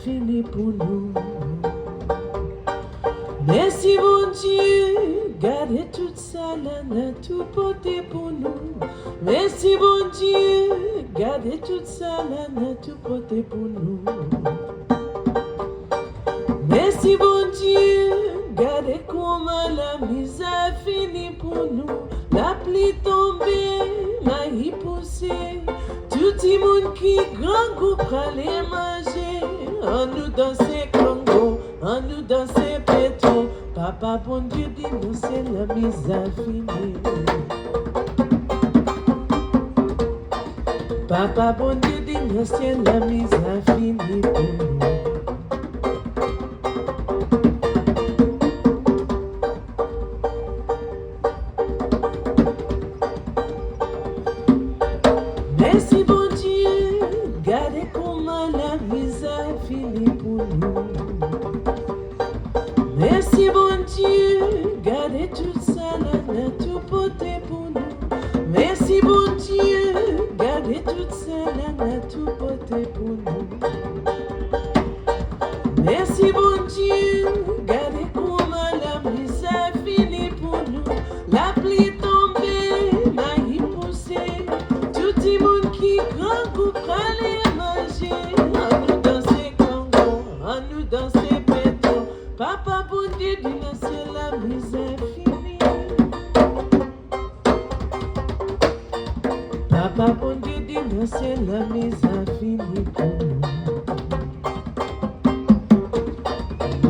fini pour nous. Merci bon Dieu, gardez tout ça là, n'a tout porté pour nous. Merci bon Dieu, gardez tout ça là, n'a tout porté pour nous. Merci bon Dieu, gardez comment la misère finit pour nous. La pluie tombée, maïs poussé, tout le monde qui grand goût aller manger. On nous danser Congo, on nous danser pétro. Papa bon Dieu dit nous c'est la misère finie. Papa bon Dieu dit nous c'est la misère finie pour nous. Merci bon Dieu, gardez comment la misère finit pour nous. Merci bon Dieu, gardez tout ça là, tout porté pour nous. Merci bon Dieu, gardez tout ça là, tout porté pour nous. Merci bon Dieu, gardez comment la misère finit pour nous. La pluie tombée, maïs poussé, tout le monde qui grand goût aller manger. On nous danser Congo, on nous danser pétro. Papa bon Dieu dit nous c'est la misère finie. Papa bon Dieu dit nous c'est la misère finie pour nous.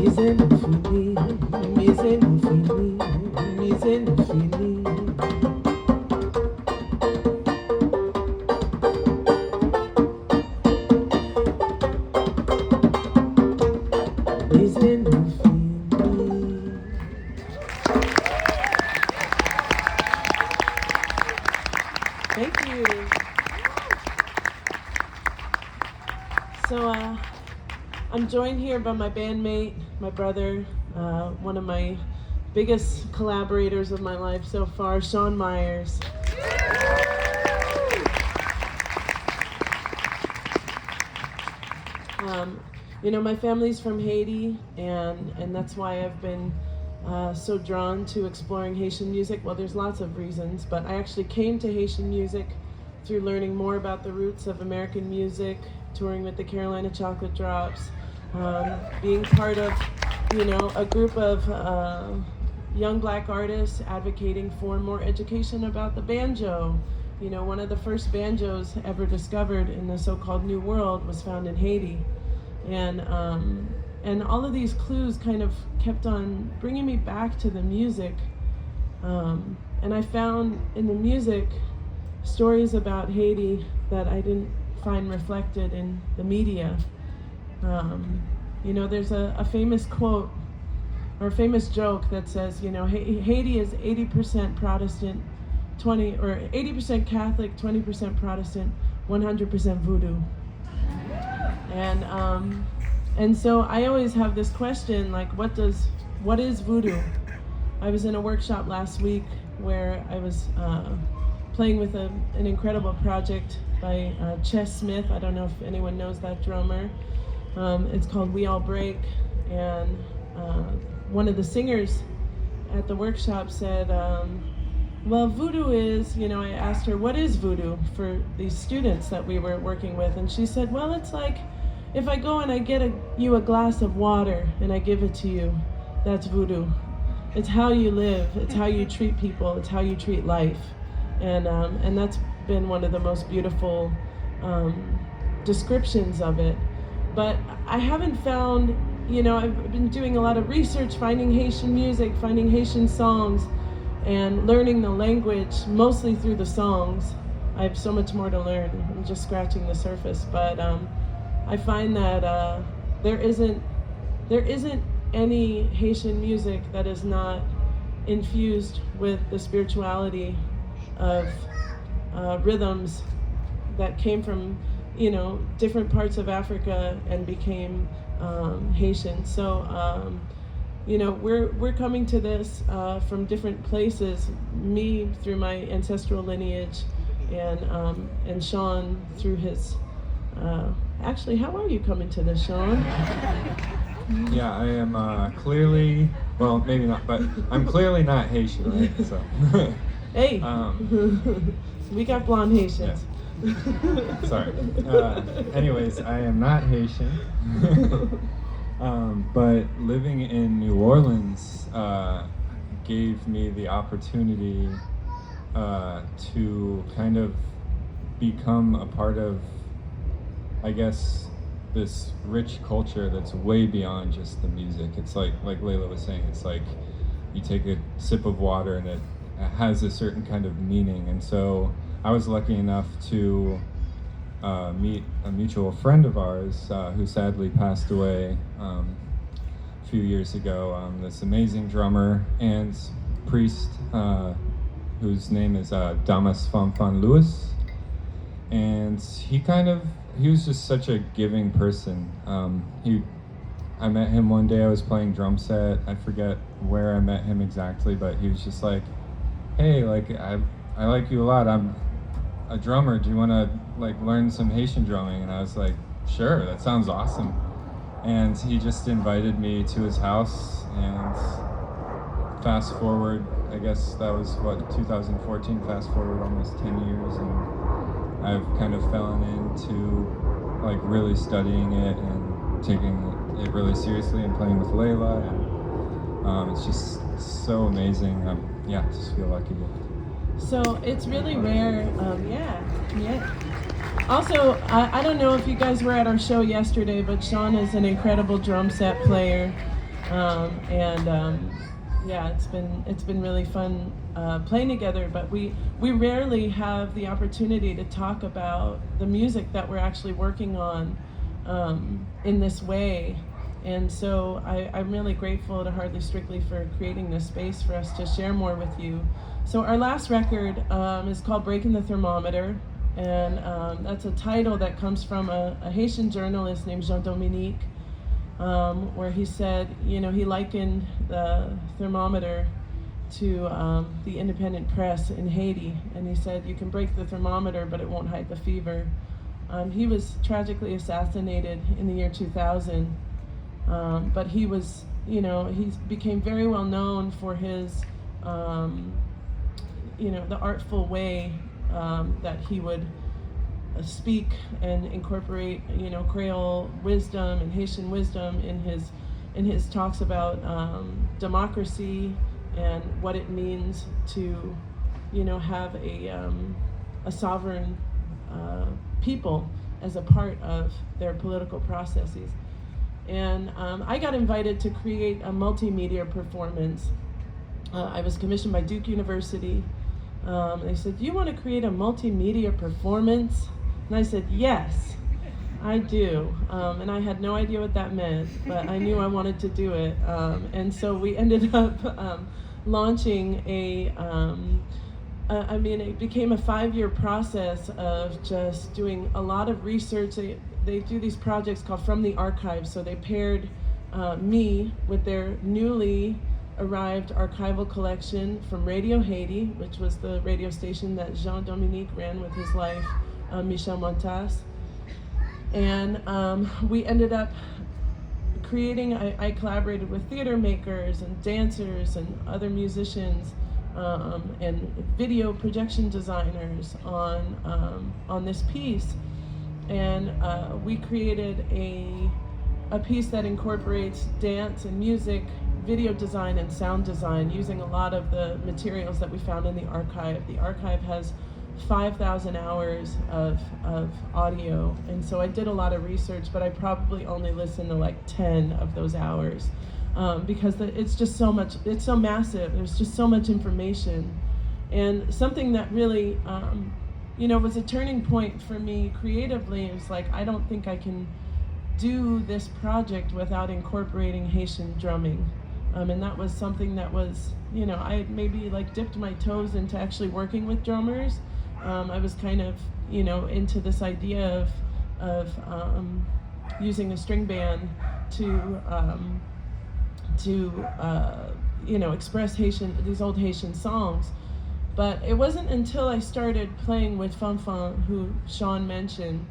Misère nous finie, misère nous finie, misère nous finie. Misère nous finie. Thank you. So I'm joined here by my bandmate, my brother, one of my biggest collaborators of my life so far, Sean Myers. You know, my family's from Haiti, and that's why I've been so drawn to exploring Haitian music. Well, there's lots of reasons, but I actually came to Haitian music through learning more about the roots of American music, touring with the Carolina Chocolate Drops, being part of, you know, a group of young black artists advocating for more education about the banjo. You know, one of the first banjos ever discovered in the so-called New World was found in Haiti. And all of these clues kind of kept on bringing me back to the music. And I found in the music stories about Haiti that I didn't find reflected in the media. You know, there's a famous quote or a famous joke that says, you know, Haiti is 80% Protestant, 80% Catholic, 20% Protestant, 100% voodoo. And so I always have this question, like, what is voodoo? I was in a workshop last week where I was playing with an incredible project by Chess Smith. I don't know if anyone knows that drummer. It's called We All Break, and one of the singers at the workshop said, well, voodoo is, you know, I asked her, what is voodoo for these students that we were working with? And she said, well, it's like if I go and I get you a glass of water and I give it to you, that's voodoo. It's how you live, it's how you treat people, it's how you treat life. And that's been one of the most beautiful descriptions of it. But I haven't found, you know, I've been doing a lot of research, finding Haitian music, finding Haitian songs, and learning the language mostly through the songs. I have so much more to learn. I'm just scratching the surface, but I find that there isn't any Haitian music that is not infused with the spirituality of rhythms that came from, you know, different parts of Africa and became Haitian. So, you know, we're coming to this from different places. Me through my ancestral lineage, and Sean through his Actually, how are you coming to this, Sean? Yeah, I am clearly, well, maybe not, but I'm clearly not Haitian, right? So. Hey, we got blonde Haitians. Yeah. Sorry. Anyways, I am not Haitian, but living in New Orleans gave me the opportunity to kind of become a part of, I guess, this rich culture that's way beyond just the music. It's like Leyla was saying, it's like you take a sip of water and it has a certain kind of meaning. And so I was lucky enough to meet a mutual friend of ours who sadly passed away a few years ago. This amazing drummer and priest whose name is Damas Fanfan Lewis. And he was just such a giving person. I met him one day, I was playing drum set. I forget where I met him exactly, but he was just like, hey, like, I like you a lot. I'm a drummer. Do you want to like learn some Haitian drumming? And I was like, sure, that sounds awesome. And he just invited me to his house, and fast forward, I guess that was 2014, fast forward almost 10 years, and I've kind of fallen into like really studying it and taking it really seriously and playing with Leyla, and it's just so amazing. Yeah, just feel lucky. So it's really rare. Yeah. Also, I don't know if you guys were at our show yesterday, but Sean is an incredible drum set player, yeah, it's been really fun playing together. But we rarely have the opportunity to talk about the music that we're actually working on in this way. And so I'm really grateful to Hardly Strictly for creating this space for us to share more with you. So our last record is called Breaking the Thermometer, and that's a title that comes from a Haitian journalist named Jean-Dominique, where he said, he likened the thermometer to the independent press in Haiti, and he said, you can break the thermometer, but it won't hide the fever. He was tragically assassinated in the year 2000. But he was, he became very well known for his, the artful way that he would speak and incorporate, Creole wisdom and Haitian wisdom in his talks about democracy and what it means to, have a sovereign people as a part of their political processes. And I got invited to create a multimedia performance. I was commissioned by Duke University. They said, do you want to create a multimedia performance? And I said, yes, I do. And I had no idea what that meant, but I knew I wanted to do it. And so we ended up launching it became a 5-year process of just doing a lot of research. They do these projects called From the Archives. So they paired me with their newly arrived archival collection from Radio Haiti, which was the radio station that Jean-Dominique ran with his wife, Michel Montas. And we ended up creating, I collaborated with theater makers and dancers and other musicians and video projection designers on this piece. And we created a piece that incorporates dance and music, video design and sound design, using a lot of the materials that we found in the archive. The archive has 5,000 hours of audio, and so I did a lot of research, but I probably only listened to like 10 of those hours because it's just so much, it's so massive, there's just so much information. And something that really was a turning point for me creatively. It was like, I don't think I can do this project without incorporating Haitian drumming. And that was something that was, I maybe like dipped my toes into actually working with drummers. I was kind of, into this idea of using a string band to express these old Haitian songs. But it wasn't until I started playing with Fanfan, who Sean mentioned,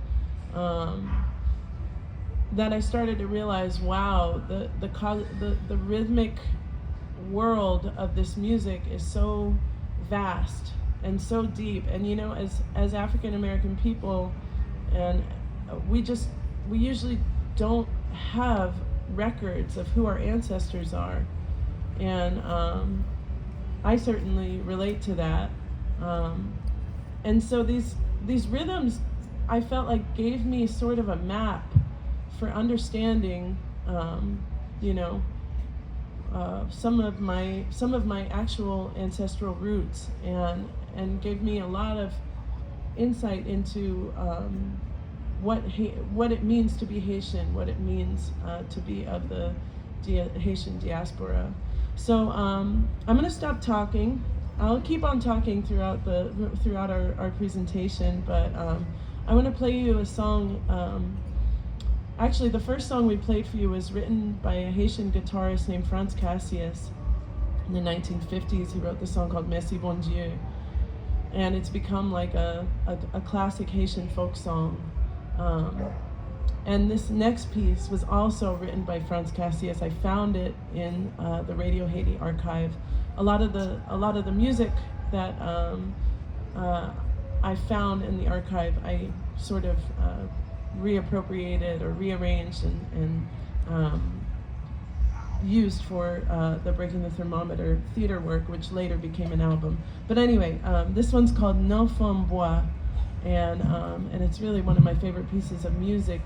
that I started to realize, wow, the rhythmic world of this music is so vast and so deep. And you know, as African American people, and we usually don't have records of who our ancestors are, and I certainly relate to that. And so these rhythms, I felt like, gave me sort of a map for understanding, you know, some of my actual ancestral roots, and gave me a lot of insight into what it means to be Haitian, what it means to be of the Haitian diaspora. So I'm going to stop talking. I'll keep on talking throughout our presentation, but I want to play you a song. Actually, the first song we played for you was written by a Haitian guitarist named Franz Cassius in the 1950s. He wrote this song called Merci Bon Dieu, and it's become like a classic Haitian folk song. And this next piece was also written by Franz Cassius. I found it in the Radio Haiti archive. A lot of the music that I found in the archive, I sort of reappropriated or rearranged and used for the Breaking the Thermometer theater work, which later became an album. But anyway, this one's called Non Femme Bois, and it's really one of my favorite pieces of music.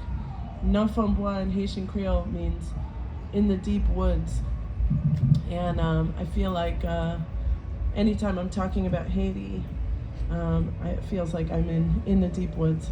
Non Femme Bois in Haitian Creole means in the deep woods, and I feel like anytime I'm talking about Haiti, it feels like I'm in the deep woods.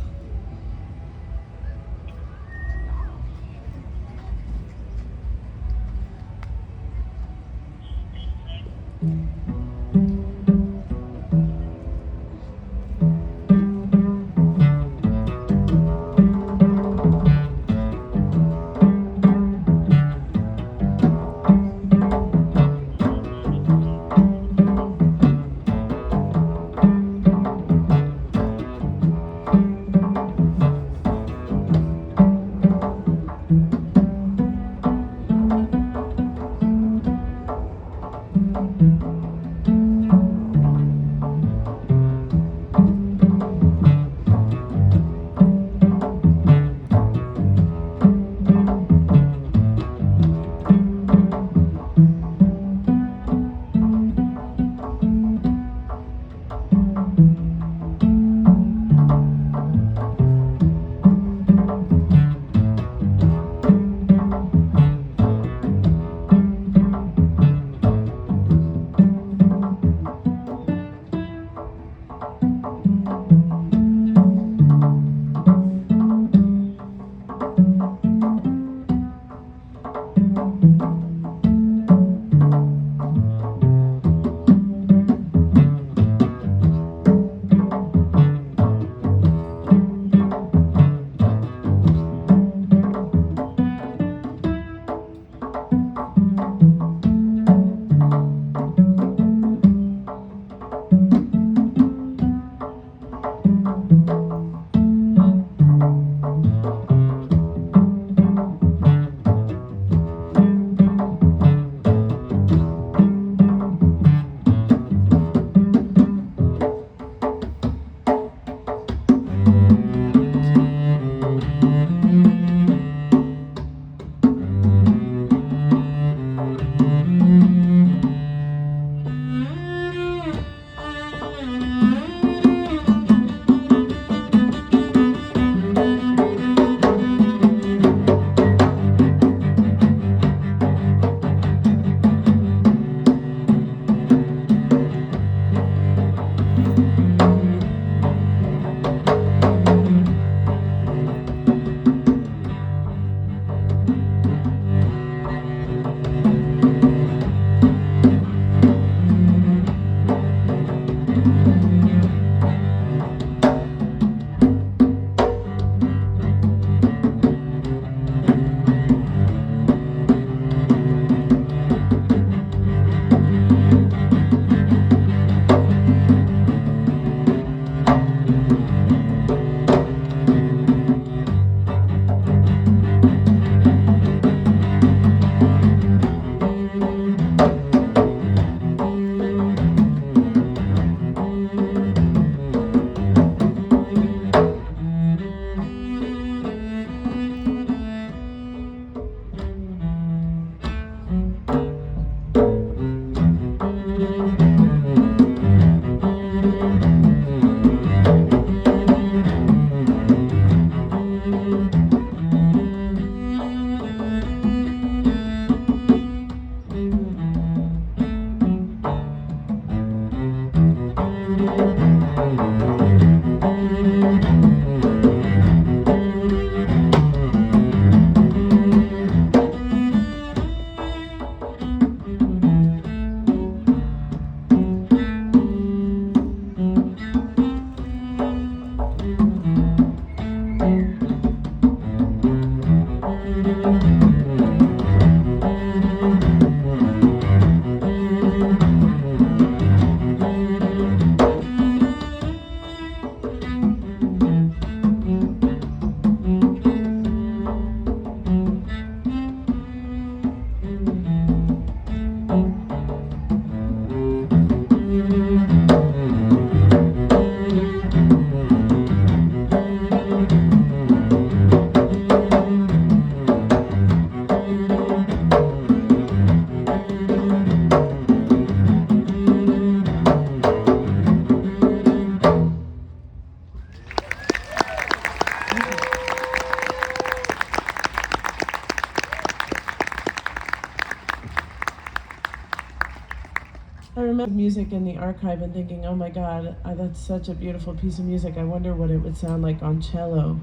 I remember music in the archive and thinking, oh my God, that's such a beautiful piece of music. I wonder what it would sound like on cello.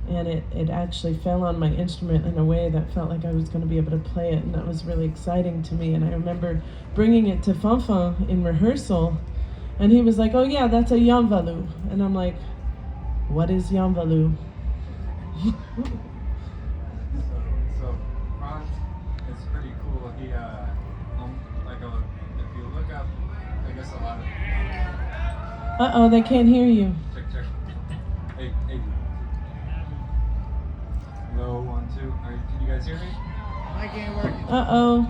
And it actually fell on my instrument in a way that felt like I was going to be able to play it, and that was really exciting to me. And I remember bringing it to Fanfan in rehearsal, and he was like, oh yeah, that's a yanvalu. And I'm like, what is yanvalu? So Franz is pretty cool. He if you look up, I guess a lot of. Uh-oh, they can't hear you. Check. Hey. Hello, 1, 2. All right, can you guys hear me? I can't work. Uh-oh.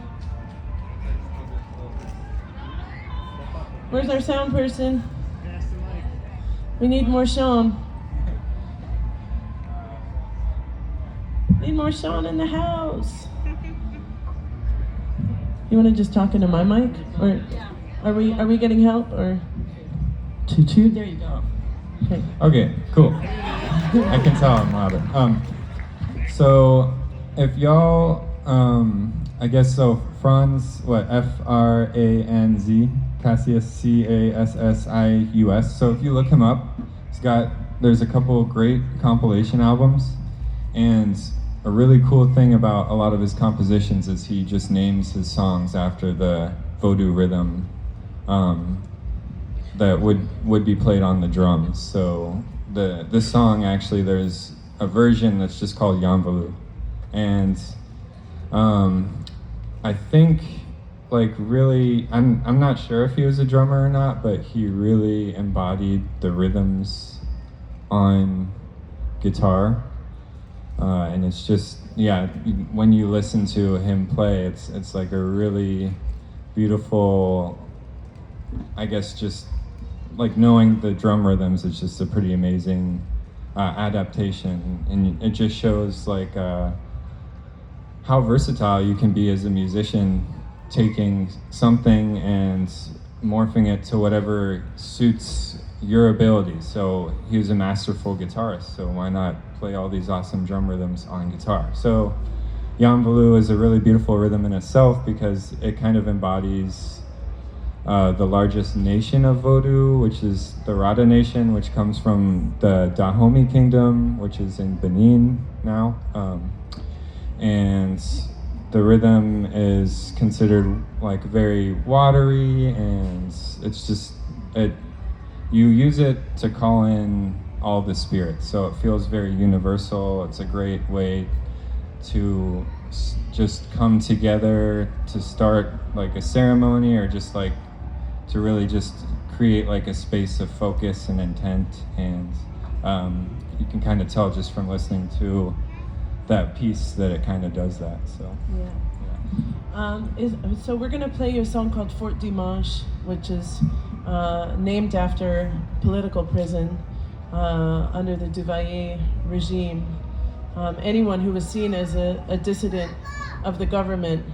Where's our sound person? Pass the mic. We need more Sean. Need more Sean in the house. You want to just talk into my mic, or are we getting help, or choo-choo? There you go. Okay. Okay, cool. I can tell I'm louder. So if y'all, I guess so. Franz, what? Franz, Cassius, Cassius. So if you look him up, there's a couple of great compilation albums, and a really cool thing about a lot of his compositions is he just names his songs after the Vodou rhythm that would be played on the drums. So this song, actually, there's a version that's just called Yanvalu, and I think, like, really, I'm not sure if he was a drummer or not, but he really embodied the rhythms on guitar. And it's just, yeah, when you listen to him play, it's like a really beautiful, I guess, just like knowing the drum rhythms, it's just a pretty amazing adaptation. And it just shows like how versatile you can be as a musician, taking something and morphing it to whatever suits your ability. So he was a masterful guitarist, so why not play all these awesome drum rhythms on guitar? So Yanvalu is a really beautiful rhythm in itself because it kind of embodies the largest nation of Vodou, which is the Rada Nation, which comes from the Dahomey Kingdom, which is in Benin now. And the rhythm is considered like very watery, and it's just, you use it to call in all the spirits, so it feels very universal. It's a great way to just come together to start like a ceremony, or just like to really just create like a space of focus and intent. And you can kind of tell just from listening to that piece that it kind of does that. So so we're gonna play you a song called Fort Dimanche, which is named after political prison under the Duvalier regime. Anyone who was seen as a dissident of the government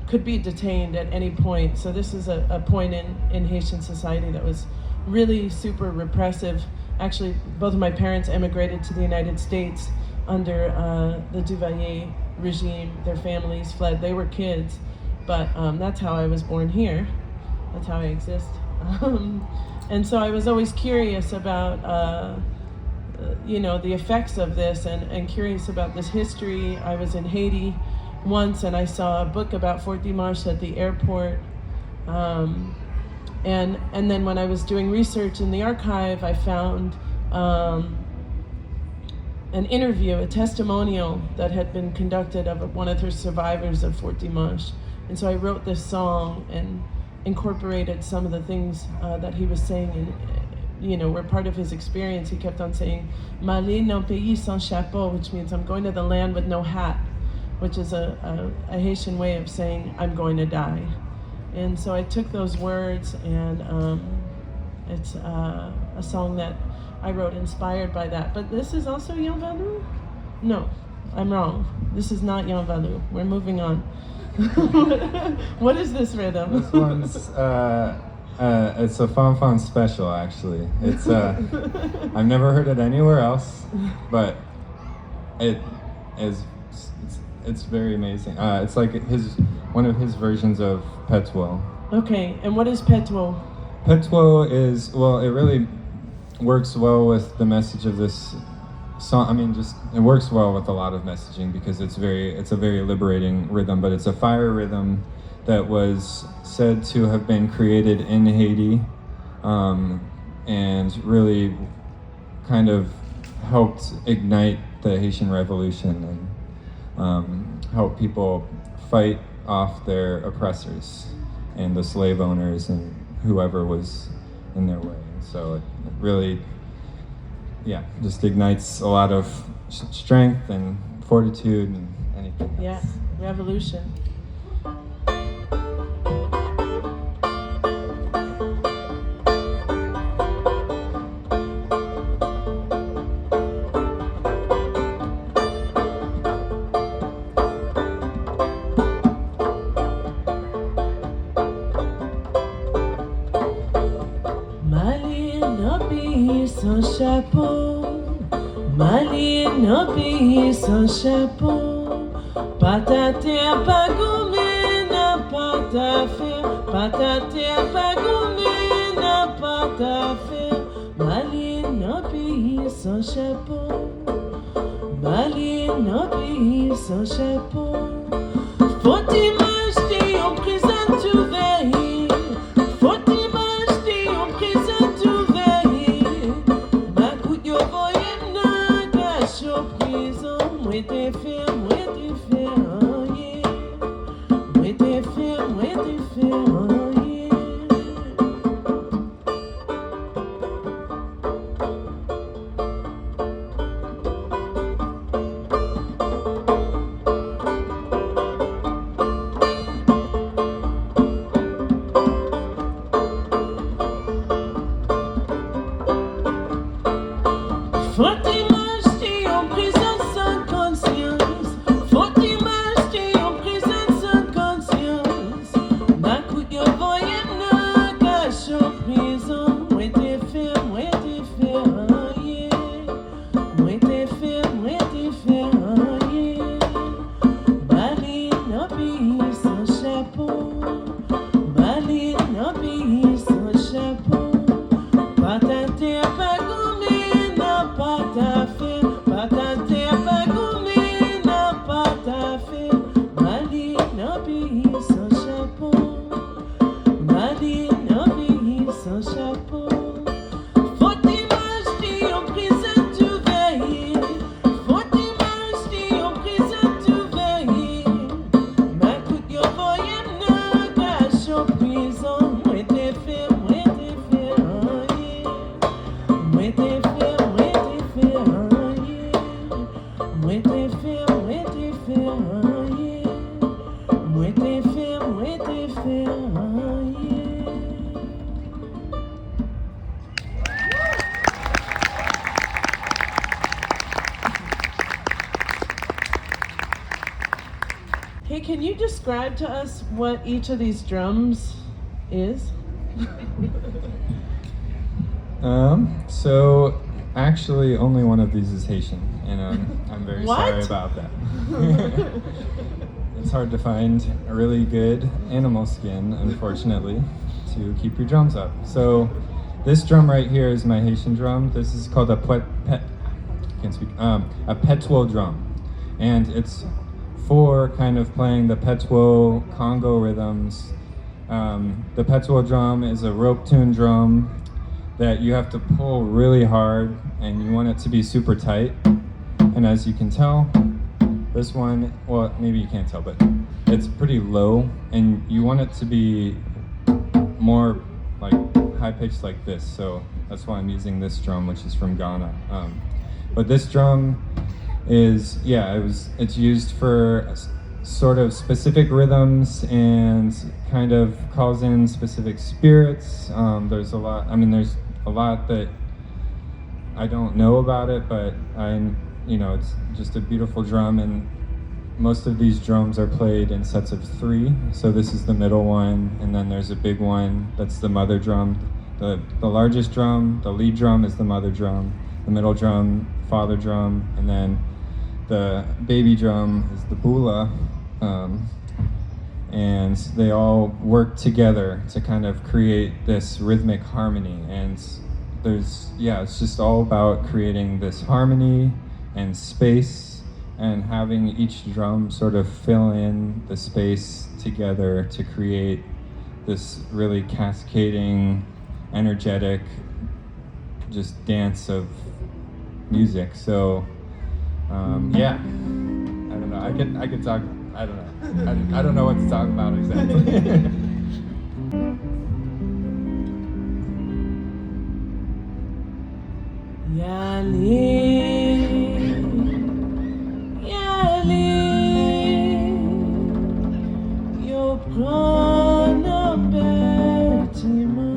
could be detained at any point. So this is a point in Haitian society that was really super repressive. Actually, both of my parents emigrated to the United States under the Duvalier regime. Their families fled. They were kids, but that's how I was born here. That's how I exist. And so I was always curious about the effects of this, and curious about this history. I was in Haiti once, and I saw a book about Fort Dimanche at the airport. And then when I was doing research in the archive, I found an interview, a testimonial that had been conducted of one of her survivors of Fort Dimanche. And so I wrote this song and incorporated some of the things that he was saying, and were part of his experience. He kept on saying, "M'aller dans pays sans chapeau," which means I'm going to the land with no hat, which is a Haitian way of saying I'm going to die. And so I took those words, and it's a song that I wrote inspired by that. But this is also Yanvalu? No, I'm wrong. This is not Yanvalu. We're moving on. What is this rhythm? This one's it's a Fanfan special, actually. It's I've never heard it anywhere else, but it's very amazing. It's like one of his versions of Petwell. Okay, and what is Petwo? Petwo is, well, it really works well with the message of this song. I mean, just it works well with a lot of messaging because it's a very liberating rhythm, but it's a fire rhythm that was said to have been created in Haiti, and really kind of helped ignite the Haitian Revolution and help people fight off their oppressors and the slave owners and whoever was in their way. So it really, yeah, just ignites a lot of strength and fortitude and anything else. Yeah, revolution. Sans chapeau, Mali no pays sans chapeau, pas ta terre, pas gourmet, n'a pas ta faire, pas ta terre, pas gourmet, n'a pas ta faire, Mali no pays sans chapeau, Mali no pays sans chapeau, faut-il m'acheter en prison tout veille, faut-il m'acheter en prison tout veille. Faut-il m'acheter en prison sans conscience? Faut-il m'acheter en prison sans conscience? Ma couille de voyage n'a cache en prison. Moi t'es fait, yeah. Moi t'es fait, yeah. Maline au pays sans chapeau. Maline au pays sans chapeau. Pas ta terre, pas gourmet, n'a pas ta fait. Pas ta terre, pas gourmet, n'a pas ta fait. Maline au pays sans chapeau. Maline au pays sans chapeau. Faut-il m'acheter en prison tout veille? Faut-il m'acheter en prison tout veille? Ma coupe de voyage n'a cache en prison. Moi t'es fait, oh yeah. Moi t'es fait, oh yeah. Moi t'es fait, oh yeah. Moi t'es fait, oh yeah. Hey, can you describe to us what each of these drums is? So actually only one of these is Haitian, and I'm very What? sorry about that. It's hard to find a really good animal skin, unfortunately, to keep your drums up. So this drum right here is my Haitian drum. This is called a petwo drum, and it's for kind of playing the petwo Congo rhythms. The petwo drum is a rope tune drum that you have to pull really hard, and you want it to be super tight. And as you can tell, this one, well, maybe you can't tell, but it's pretty low, and you want it to be more like high pitched like this. So that's why I'm using this drum, which is from Ghana. But this drum is, it's used for sort of specific rhythms and kind of calls in specific spirits. There's a lot that I don't know about it, but it's just a beautiful drum, and most of these drums are played in sets of 3. So this is the middle one, and then there's a big one that's the mother drum. The largest drum, the lead drum, is the mother drum. The middle drum, father drum, and then the baby drum is the bula. and they all work together to kind of create this rhythmic harmony. And it's just all about creating this harmony and space and having each drum sort of fill in the space together to create this really cascading, energetic, just dance of music. So yeah, I don't know. I could talk. I don't know. I don't know what to talk about exactly. Yo prends un bâtiment.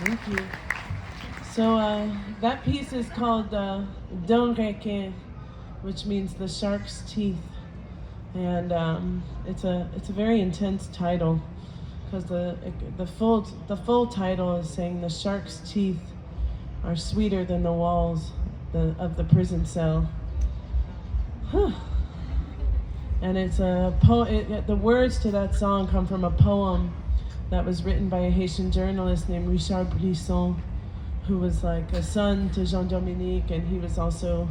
Thank you. So that piece is called Don Requin, which means the shark's teeth, and it's a very intense title because the full title is saying the shark's teeth are sweeter than the walls of the prison cell. And it's a the words to that song come from a poem that was written by a Haitian journalist named Richard Brisson, who was like a son to Jean-Dominique, and he was also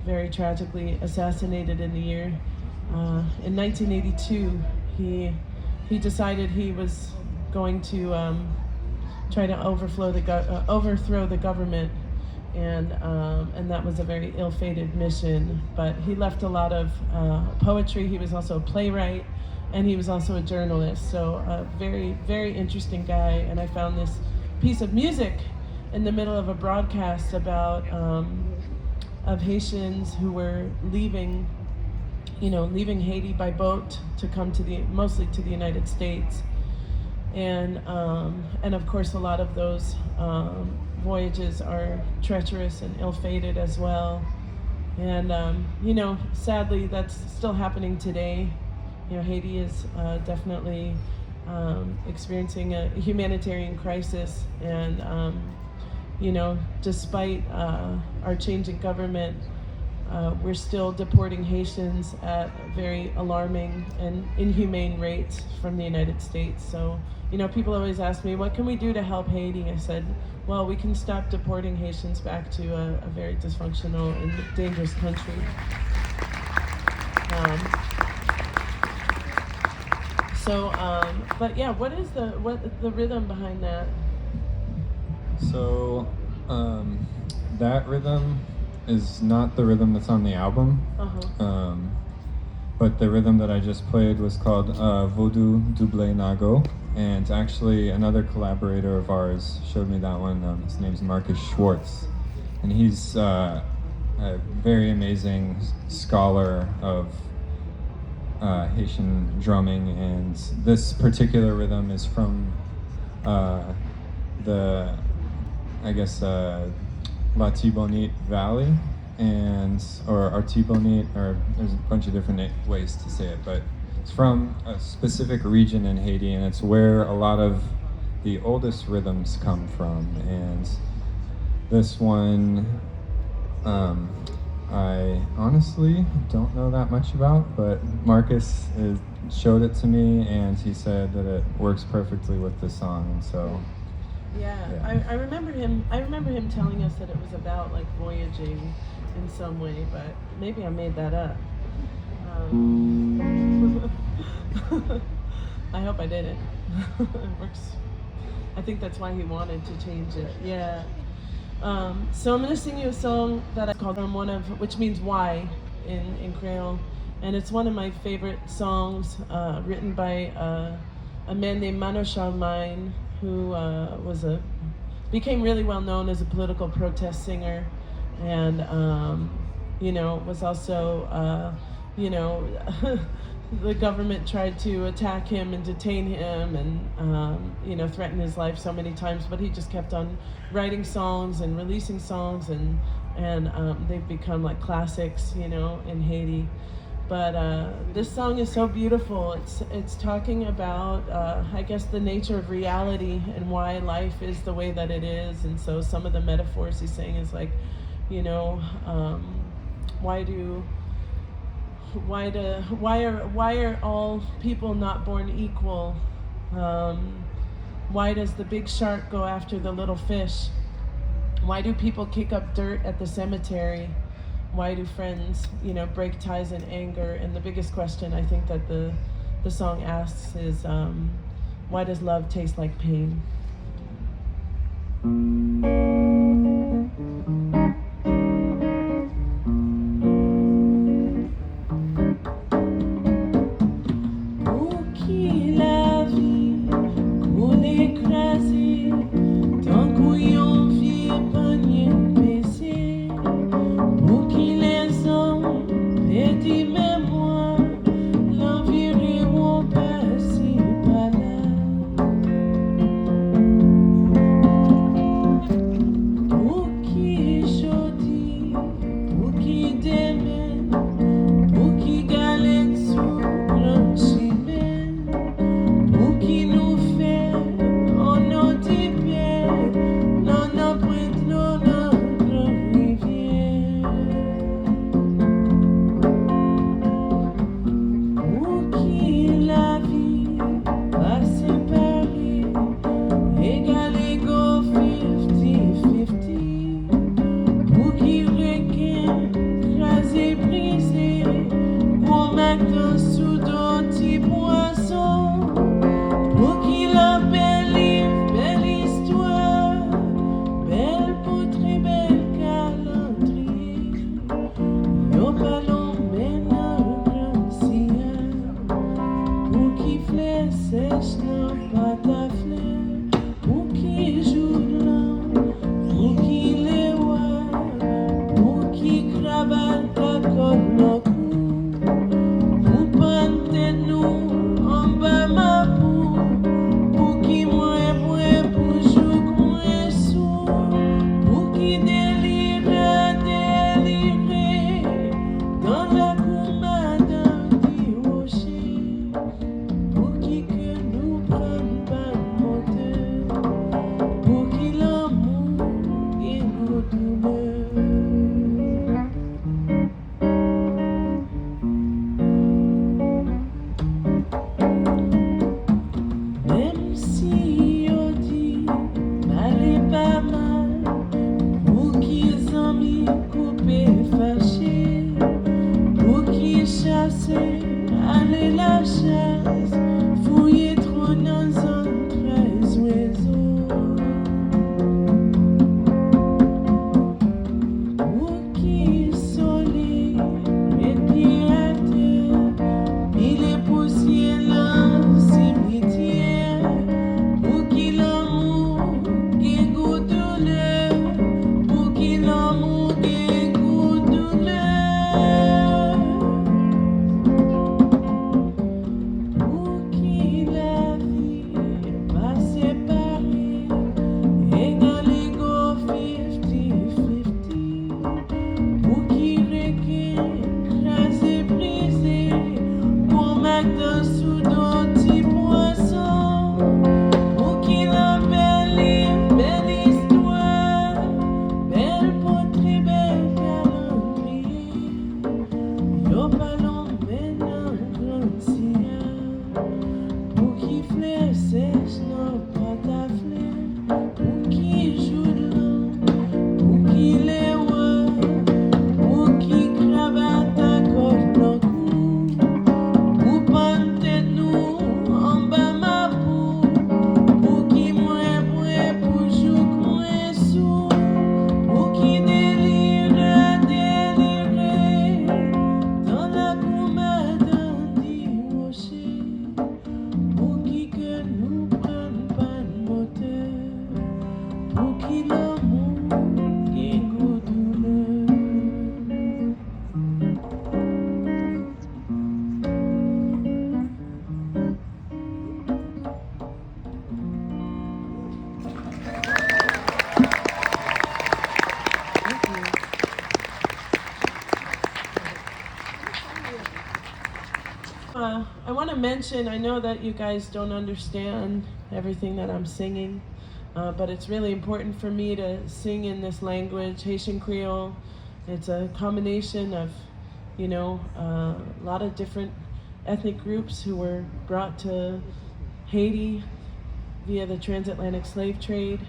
very tragically assassinated in the year. In 1982, he decided he was going to try to overthrow the government, and that was a very ill-fated mission. But he left a lot of poetry. He was also a playwright, and he was also a journalist. So a very, very interesting guy. And I found this piece of music in the middle of a broadcast about of Haitians who were leaving Haiti by boat to come mostly to the United States. And of course, a lot of those voyages are treacherous and ill-fated as well. And sadly, that's still happening today. Haiti is definitely experiencing a humanitarian crisis, and despite our changing government, we're still deporting Haitians at very alarming and inhumane rates from the United States. So, people always ask me, what can we do to help Haiti? I said, well, we can stop deporting Haitians back to a very dysfunctional and dangerous country. But yeah, what is the rhythm behind that? So, that rhythm is not the rhythm that's on the album. Uh-huh. But the rhythm that I just played was called Vodou Double Nago. And actually, another collaborator of ours showed me that one. His name's Marcus Schwartz. And he's a very amazing scholar of Haitian drumming. And this particular rhythm is from the, I guess, La Tibonite Valley, or Artibonite, or there's a bunch of different ways to say it, but it's from a specific region in Haiti, and it's where a lot of the oldest rhythms come from. And this one, I honestly don't know that much about, but Marcus showed it to me, and he said that it works perfectly with the song, and so. Yeah. I remember him telling us that it was about like voyaging in some way, but maybe I made that up. I hope I didn't. It works. I think that's why he wanted to change it. Yeah. So I'm gonna sing you a song that I called which means why in Creole, and it's one of my favorite songs written by a man named Mano Charlemagne, who became really well known as a political protest singer, and was also the government tried to attack him and detain him and threaten his life so many times, but he just kept on writing songs and releasing songs, and they've become like classics in Haiti. But this song is so beautiful. It's talking about, I guess, the nature of reality and why life is the way that it is. And so some of the metaphors he's saying is like, why are all people not born equal? Why does the big shark go after the little fish? Why do people kick up dirt at the cemetery? Why do friends, break ties in anger? And the biggest question I think that the song asks is, why does love taste like pain? I want to mention, I know that you guys don't understand everything that I'm singing, but it's really important for me to sing in this language, Haitian Creole. It's a combination of, a lot of different ethnic groups who were brought to Haiti via the transatlantic slave trade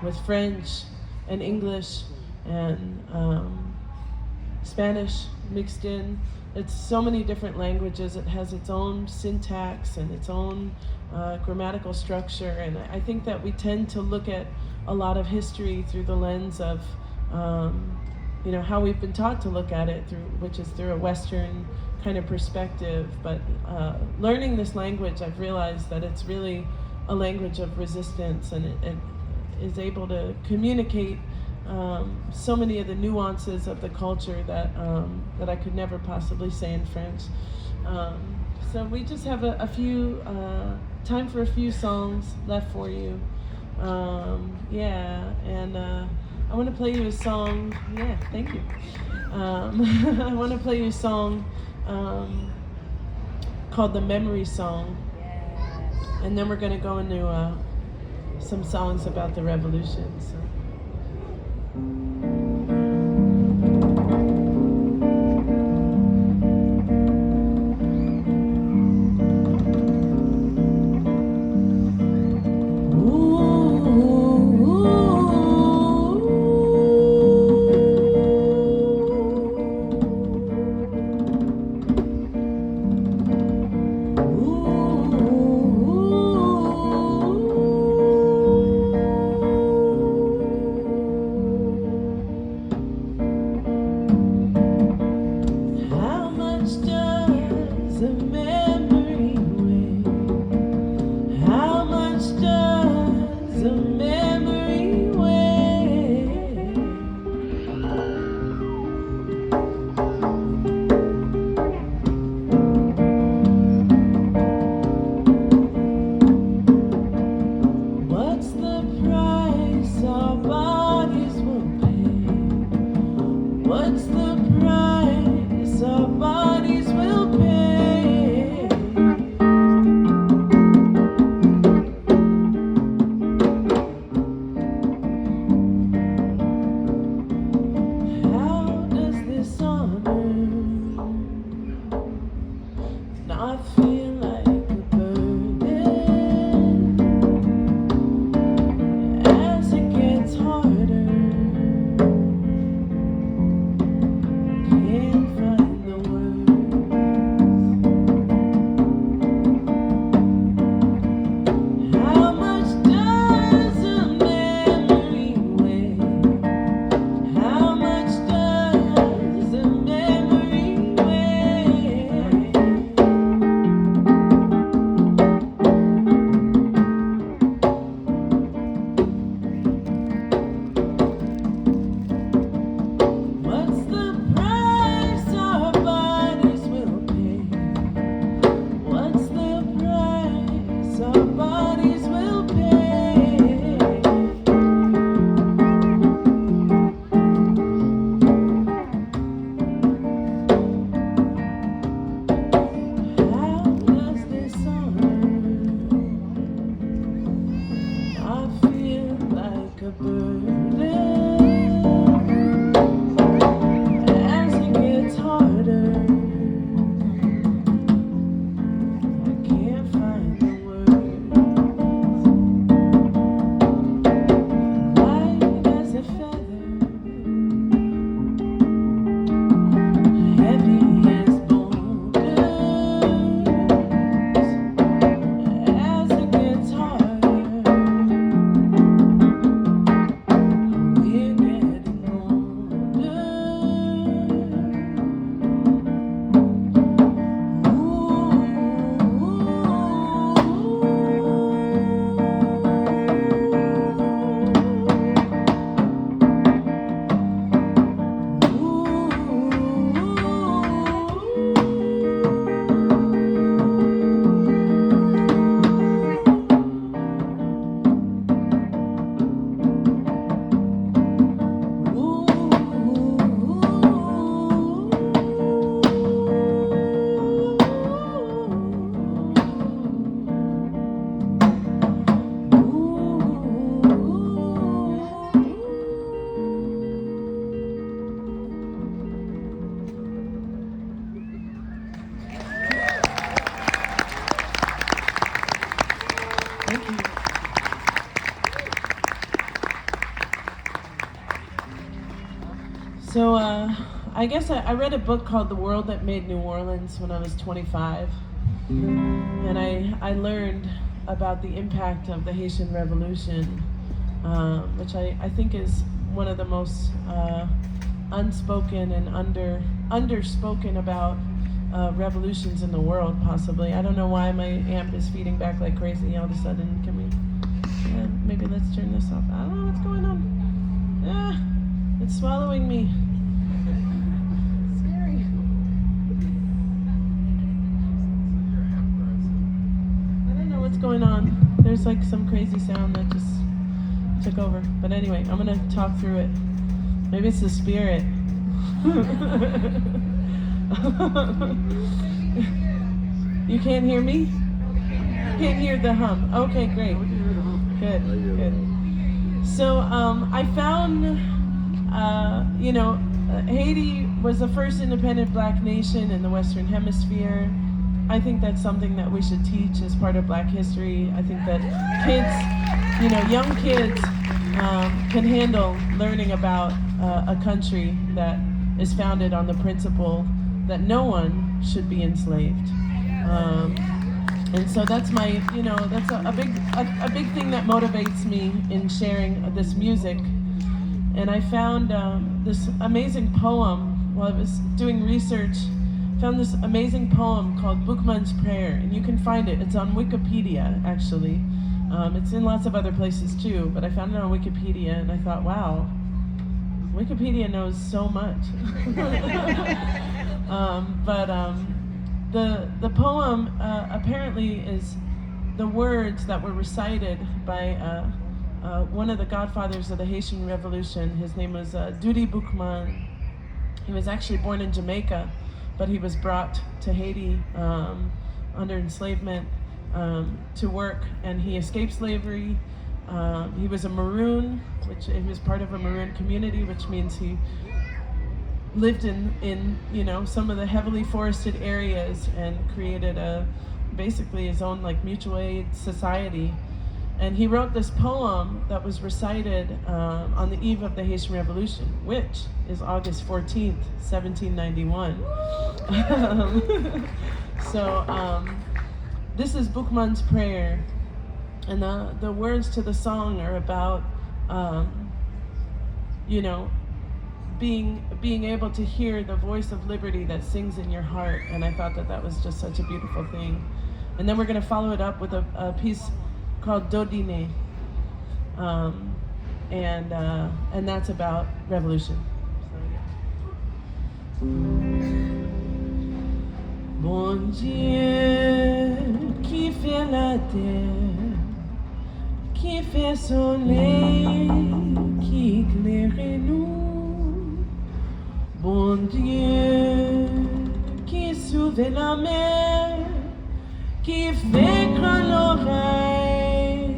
with French and English and Spanish mixed in. It's so many different languages. It has its own syntax and its own grammatical structure. And I think that we tend to look at a lot of history through the lens of, how we've been taught to look at it, which is through a Western kind of perspective. But learning this language, I've realized that it's really a language of resistance, and it is able to communicate so many of the nuances of the culture that I could never possibly say in French. So we just have a few, time for a few songs left for you. I want to play you a song. Yeah, thank you. I want to play you a song called The Memory Song. And then we're going to go into some songs about the revolution. So. So I guess I read a book called The World That Made New Orleans when I was 25. And I learned about the impact of the Haitian Revolution, which I think is one of the most unspoken and underspoken about revolutions in the world, possibly. I don't know why my amp is feeding back like crazy all of a sudden. Can we, maybe let's turn this off. I don't know what's going on. It's swallowing me. Scary. I don't know what's going on. There's like some crazy sound that just took over. But anyway, I'm gonna talk through it. Maybe it's the spirit. You can't hear me? Can't hear the hum. Okay, great. Good, good. So I found, Haiti was the first independent black nation in the Western Hemisphere. I think that's something that we should teach as part of Black history. I think that kids, young kids can handle learning about a country that is founded on the principle that no one should be enslaved. And so that's my, that's a big thing that motivates me in sharing this music. And I found this amazing poem while I was doing research. Found this amazing poem called Boukman's Prayer, and you can find it. It's on Wikipedia, actually. It's in lots of other places too, but I found it on Wikipedia, and I thought, wow, Wikipedia knows so much. The poem apparently is the words that were recited by one of the godfathers of the Haitian Revolution. His name was Duty Boukman. He was actually born in Jamaica, but he was brought to Haiti under enslavement to work, and he escaped slavery. He was a Maroon, he was part of a Maroon community, which means he lived in some of the heavily forested areas and created basically his own mutual aid society. And he wrote this poem that was recited on the eve of the Haitian Revolution, which is August 14th, 1791. This is Boukman's Prayer, and the words to the song are about, being able to hear the voice of liberty that sings in your heart. And I thought that was just such a beautiful thing. And then we're going to follow it up with a piece called Dodine, and that's about revolution. Bon Dieu qui fait la terre, qui fait soleil, qui éclaire nous. Bon Dieu qui sauve la mer, qui fait grand l'oreille.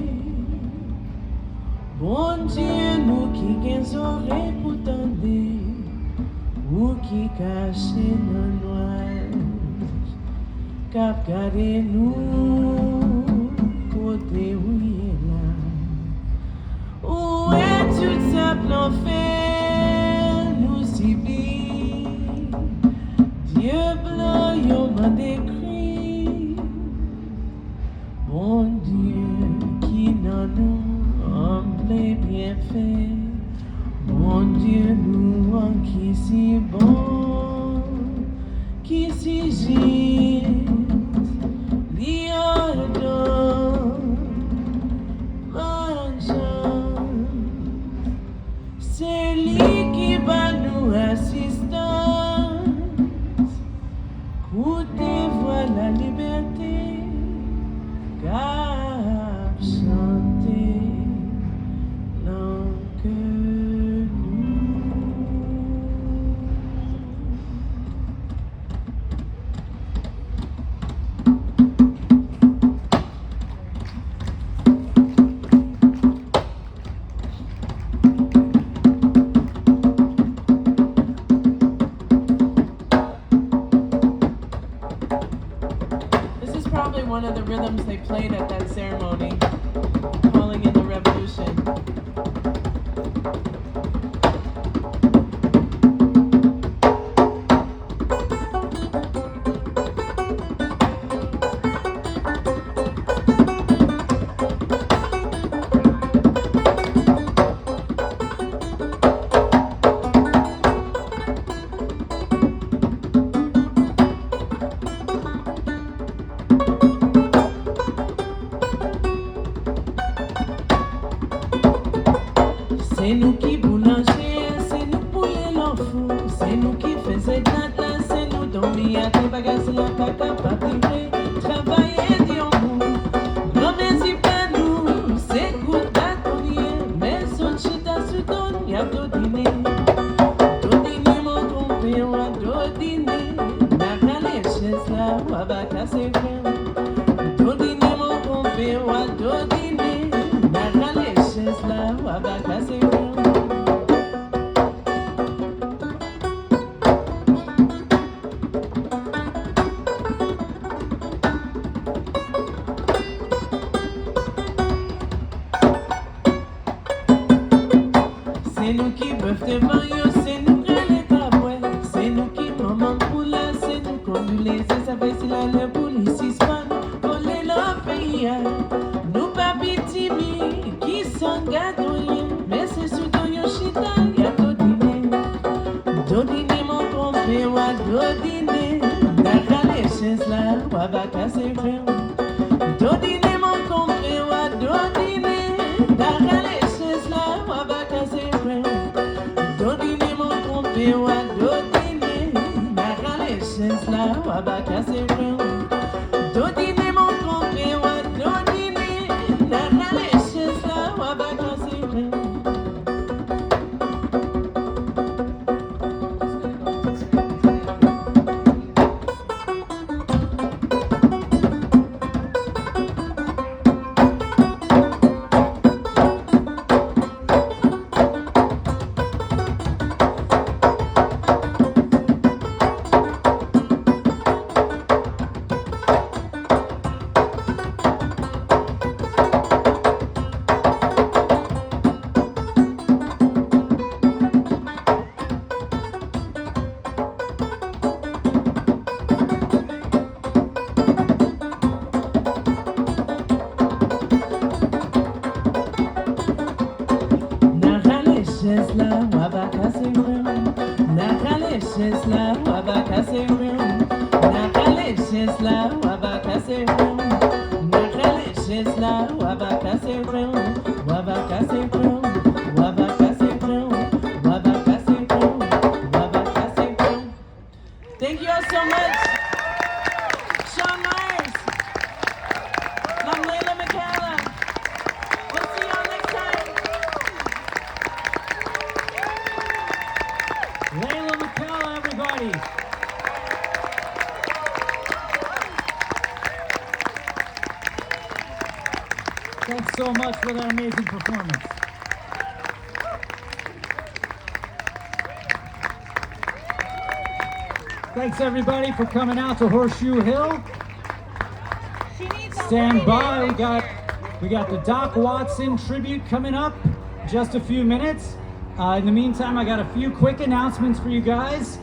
Bon Dieu, nous qui gagnons oreilles pour tendre, ou qui cache nos noirs, cap garder nous, côté où il est là. Où est tout ça plan fait, nous subit, Dieu blanc, yon m'a décrit. Bon Dieu qui n'en nous humble bien fait. Mon Dieu, nous en qui si bon, qui si juste, liardon, mangeant. C'est lui qui va nous assistance. Écoutez, voilà la liberté, cap chanter, langue. One of the rhythms they played at that ceremony, calling in the revolution. Ni a te bagasi a pa kapab livre. Travailler di an mou. Grand merci pa nou. Se kout dat konye. Men son chita sou don ya do dine. Do dine mon trompe wa do dine. Na kale ches la wa ba kase vrem. Do dine mon trompe wa do dine. Na kale ches la wa ba kase vrem. C'est nous qui bœuf devant yo, c'est nous qui les cabouets. C'est nous qui maman poula, c'est nous qu'on nous les ça fait si la le police hispan, qu'on les leur pays. Nous papi timi, qui sont gâteaux, mais c'est sous ton yoshita, y'a do dîner. Do dîner mon trompé, wa do dîner. D'ailleurs les chaises là, wa va casser frère. Do dîner mon trompé, wa do dîner. D'ailleurs les chaises là, wa va casser frère. Do dîner mon trompé, wa do dîner. D'ailleurs les chaises là, wa va casser frère. Do dîner mon trompé, wa do dîner. D'ailleurs les chaises là, wa va casser frère. Chesla, wabaka sevrem. Nakale chesla, wabaka sevrem. Nakale chesla, wabaka sevrem. Nakale chesla, wabaka sevrem. Wabaka sevrem. Wabaka sevrem. Wabaka sevrem. Wabaka sevrem. Thank you all so much. Sean Myers. I'm Leyla McCalla. We'll see y'all next time. Leyla McCalla, everybody. Thanks so much for that amazing performance. Thanks everybody for coming out to Horseshoe Hill. Stand by, we got the Doc Watson tribute coming up in just a few minutes. In the meantime, I got a few quick announcements for you guys.